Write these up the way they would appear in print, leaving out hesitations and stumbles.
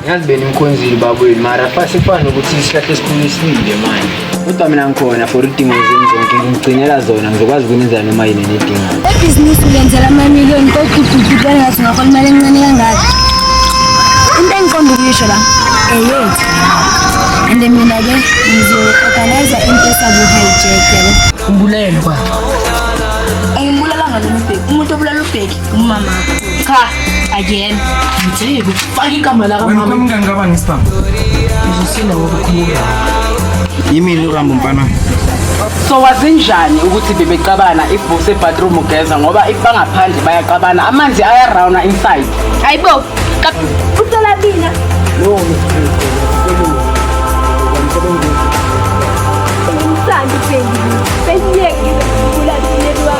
Yazi benimkhonzile babweni mara fasifana ukuthi isikhathi esikhulu isinile manje. Kodwa mina ngikhona for idingo zenu zonke ngigcinela zona ngizokwazi ukwenza noma yini enidingayo. Ebhizinisi ngenzela ama-million kodwa ngathi ngakhona imali encane kangaka. Into engiqonda ukuyisho la eyethu. And mina-ke ngizo-organize into esabu-hijack yabo. Umbulelo kwa. Angimbulalanga lo mbheki. Umuntu obulala ubheki umama wakho. Cha, again. Mtheko, faka igama la kamama. Wena umngani ngaba ngisipha. Uzosina ngokukhuluma. Yimini uRambo mfana. So wazinjani ukuthi bebexabana if bose bathroom ugeza ngoba if bangaphandle bayaqabana amanzi ayarawuna inside. Hayibo, utola mina. No.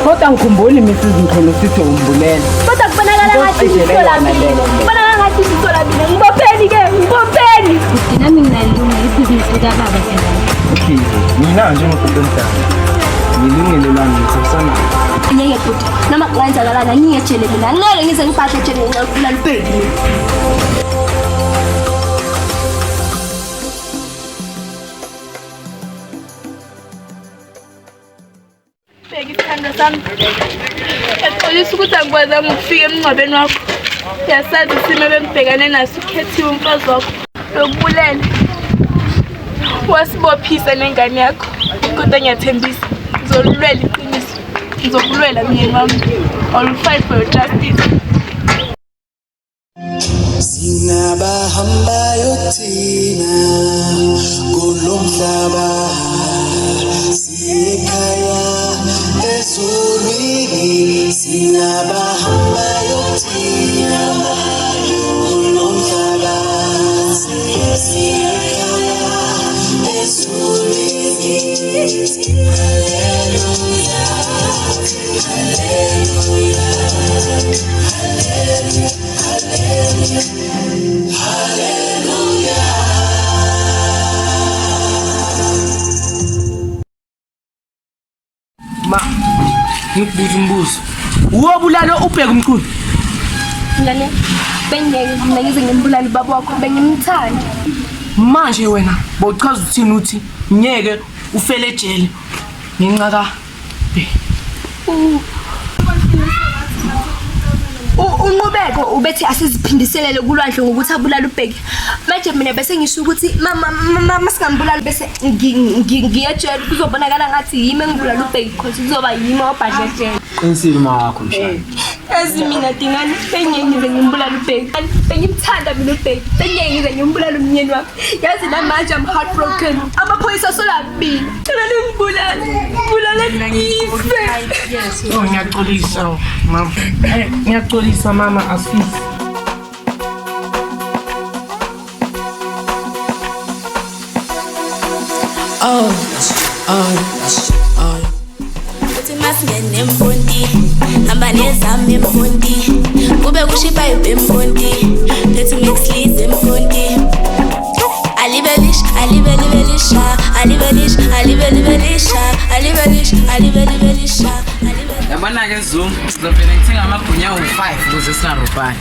Kodwa ngikhumbuli Mrs. Mkhulu sithi umbulela. Kodwa kubonakala ngathi ngithola mina. Kubonakala ngathi ngithola mina. Ngibopheni ke, ngibopheni. Nami nginalunga ibhizinisi likababa phela. Okay, mina nje ngikuphe mntana. Ngilungile la ngithokusana. Ngeke futhi noma kwenzakalana ngiyejele mina. Ngeke ngize ngiphathe ejele ngicula libheki. Isithando sami exolisa ukuthi angikwazanga ukufika emngcwabeni wakho. Yasazi isimo ebengibhekane naso ukhethiwe umfazi wakho yokubulele. Wasibophisa nengane yakho kodwa ngiyathembisa ngizolulwela iqiniso. Ngizokulwela myeni wami. I will fight for your justice. Sinabahamba yothina kulomhlaba sikhaya ezulwini sinabahamba yothina kulomhlaba sikhaya ezulwini haleluya haleluya haleluya haleluya. Ma, ngikubuza umbuzo. Uwobulalo ubheka umkhulu. Ngane, bengeke ngize ngimbulali baba wakho bengimthanda. Manje wena bowuchaza uthini uthi ngeke ufele ejele ngenxa ka Unqubeko ubethi asiziphindiselele kulwandle ngokuthi abulala ubheki. Manje mina bese ngisho ukuthi mama singambulali bese ngiyejele kuzobonakala ngathi yimi engibulala ubheki because kuzoba yimi obhadlejele. Qinisile wakho mshana. Mina dingani bengeke ngize ngimbulala ubheki. Bengimthanda mina ubheki. Bengeke ngize ngimbulala umnyeni wakhe. Yazi namanje I'm heartbroken. Amaphoyisa solabili. Cela ningibulale. Bulala ife. Oh, ngiyaxolisa mama. Ngiyaxolisa mama asifisi. Uthi masingene emfundi hamba nezami emfundi kube kushipa emfundi lethu mixlize emfundi alibelish alibelibelisha alibelish alibelibelisha alibelish alibelibelisha. Yabona ke Zoom sizovela ngithenga amagunya u5 ukuze singarubhani.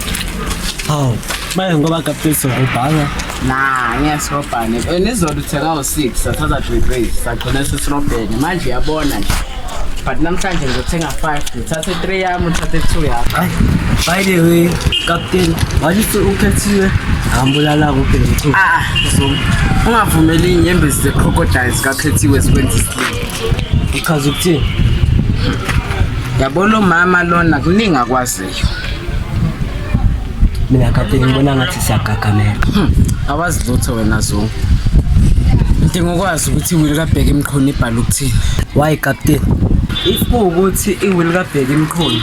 Hawu, manje ngoba kapteso ubhanga. Nah, ngiyasirobhane. Nezolo uthenga u6 sathatha 3 grades sagcina sesirobhene. Manje uyabona nje. But namhlanje ngizothenga 5, ngithathe 3 yami, uthathe 2 yakho. By the way, captain, wajithi ukhethiwe ambulala kuphi mkhulu. Zoom. Ungavumeli inyembezi ze-crocodiles kakhethiwe sikwenza isithini. Uchaza ukuthini? Yabona umama lona kuningi akwaziyo. Mina captain ngibona ngathi siyagagamela. Awazi lutho wena Zoom. Ngidinga ukwazi ukuthi iwili kaBheki Mqhoni ibhala ukuthini. Why captain? If kuwukuthi iwili kaBheki Mqhoni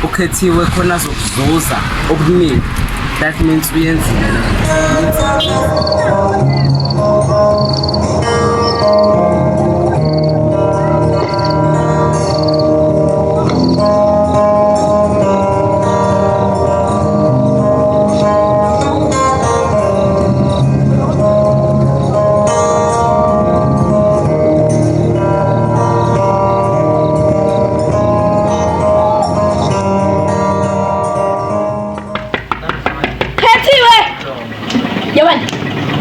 ukhethiwe khona zokuzuza okuningi, that means uyenzile. wena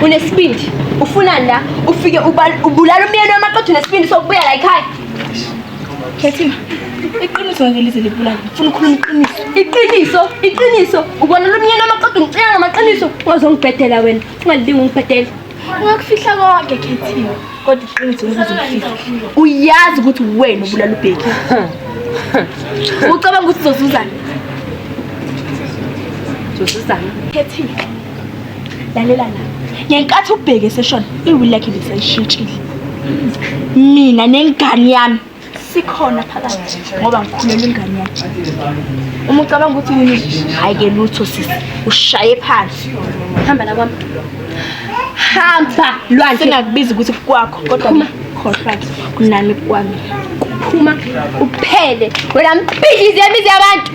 unesibindi ufuna la ufike ubulala umyeni wamaqotho unesibindi sokubuya la ekhaya. Khethima iqiniso ngeke lize libulala ufuna ukukhuluma Iqiniso ubona lo myeni wamaqotho ngicela ngamaqiniso wazongibhedela wena ungalingi ungibhedela. ungakufihla konke Khethima kodwa iqiniso ngizofihla Uyazi ukuthi wena ubulala uBheki. Ucabanga ukuthi uzozuzana? Khethima lalela la ngenkathi uBheki seshona iwili lakhe lisayishintshile mina nengane yami sikhona phakathi ngoba ngikhulela ingane yami. Uma ucabanga ukuthi yini hayike lutho sisi ushaye phansi Hamba la kwami. Hamba lwandle. singakubiza ukuthi kwakho kodwa khohlwa kunami kwami Phuma uphele wena mphikizi yemizi yabantu.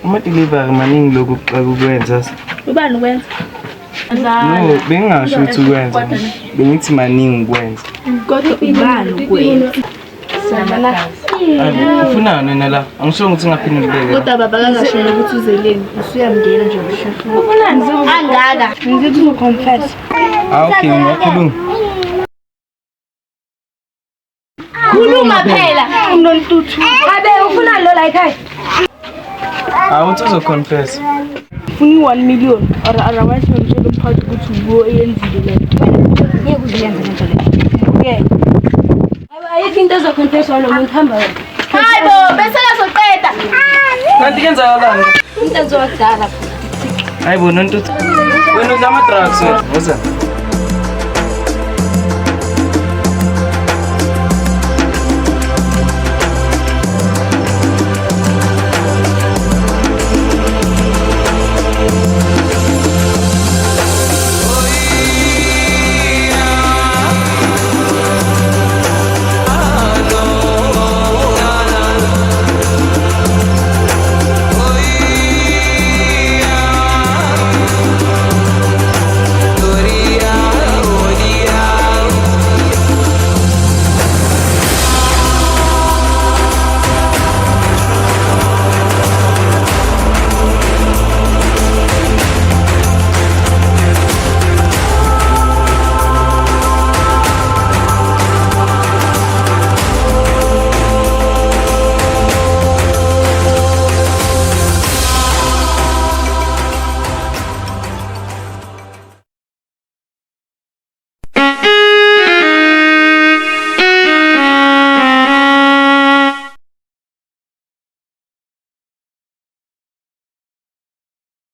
Ama-delivery maningi lokhu ukwenza. ubani ukwenza No, bengingasho ukuthi ukwenza. Bengithi maningi ukwenza. kodwa ubani ukwenza Ufunani wena la? Angisho ukuthi ngaphinde ngibeke. kodwa baba kangasho ukuthi uzeleni usuyamngena nje umshafo ufunani angaka ngizothi uzoconfess Okay, ungakhuluma. Khuluma phela. unontuthu Abe ufuna lo la ekhaya. Uthi uzoconfess. ufuna 1 million or otherwise ngitshela umphathi ukuthi ubo eyenzile le nto Ngeke uziyenze lento le. okay Ayikho into ezokhonfesswa lo muntu hamba wena. hayibo bese lazoqeda Kanti kenzakalani? Into ezokudala. Hayibo nontuthu. Wena udla ama-drugs wena. What's